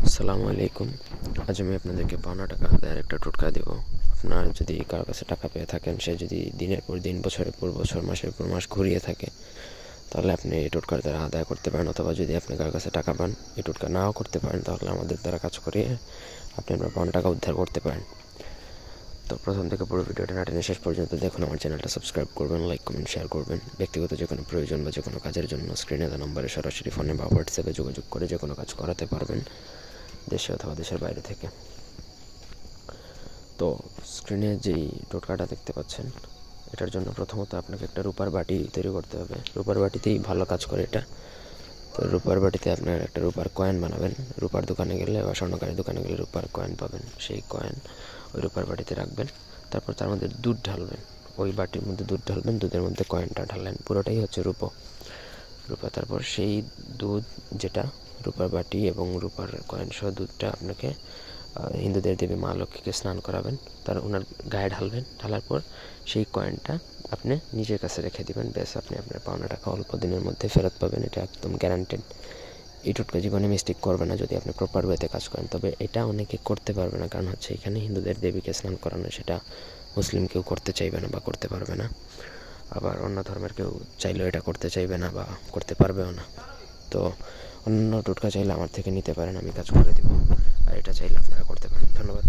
আসসালামু আলাইকুম। আজ আমি আপনাদেরকে পাওনা টাকা আদায়ের একটা টোটকা দেব। আপনার যদি কারো কাছে টাকা পেয়ে থাকেন, সে যদি দিনের পর দিন, বছরের পর বছর, মাসের পর মাস ঘুরিয়ে থাকে, তাহলে আপনি এই টোটকার দ্বারা আদায় করতে পারেন। অথবা যদি আপনি কারো কাছে টাকা পান, এই টোটকা নাও করতে পারেন, তাহলে আমাদের দ্বারা কাজ করিয়ে আপনি আপনার পাওনা টাকা উদ্ধার করতে পারেন। তো প্রথম থেকে পুরো ভিডিওটা না টেনে শেষ পর্যন্ত দেখুন। আমার চ্যানেলটা সাবস্ক্রাইব করবেন, লাইক কমেন্ট শেয়ার করবেন। ব্যক্তিগত যে কোনো প্রয়োজন বা যে কোনো কাজের জন্য স্ক্রিনে দেওয়া নম্বরে সরাসরি ফোনে বা হোয়াটসঅ্যাপে যোগাযোগ করে যে কোনো কাজ করাতে পারবেন, দেশে অথবা দেশের বাইরে থেকে। তো স্ক্রিনে যেই টোটকাটা দেখতে পাচ্ছেন, এটার জন্য প্রথমত আপনাকে একটা রূপার বাটি তৈরি করতে হবে। রূপার বাটিতেই ভালো কাজ করে এটা। তো রূপার বাটিতে আপনার একটা রূপার কয়েন বানাবেন। রূপার দোকানে গেলে বা স্বর্ণকারের দোকানে গেলে রূপার কয়েন পাবেন। সেই কয়েন ওই রূপার বাটিতে রাখবেন। তারপর তার মধ্যে দুধ ঢালবেন। ওই বাটির মধ্যে দুধ ঢালবেন, দুধের মধ্যে কয়েনটা ঢাললেন, পুরোটাই হচ্ছে রূপা। তারপর সেই দুধ, যেটা রূপার বাটি এবং রূপার কয়েন সহ দুধটা আপনাকে হিন্দুদের দেবী মা লক্ষ্মীকে স্নান করাবেন, ওনার গায়ে ঢালবেন। ঢালার পর সেই কয়েনটা আপনি নিজের কাছে রেখে দিবেন। ব্যাস, আপনি আপনার পাওনা টাকা অল্প দিনের মধ্যে ফেরত পাবেন। এটা একদম গ্যারান্টেড। এই টোটকা জীবনে মিস্টেক করবে না যদি আপনি প্রপার ওয়েতে কাজ করেন। তবে এটা অনেকে করতে পারবে না, কারণ হচ্ছে এখানে হিন্দুদের দেবীকে স্নান করানো, সেটা মুসলিম কেউ করতে চাইবে না বা করতে পারবে না। আবার অন্য ধর্মের কেউ চাইলেও এটা করতে চাইবে না বা করতে পারবেও না। তো অন্য টোটকা চাইলে আমার থেকে নিতে পারেন, আমি কাজ করে দেবো। আর এটা চাইলে আপনারা করতে পারেন। ধন্যবাদ।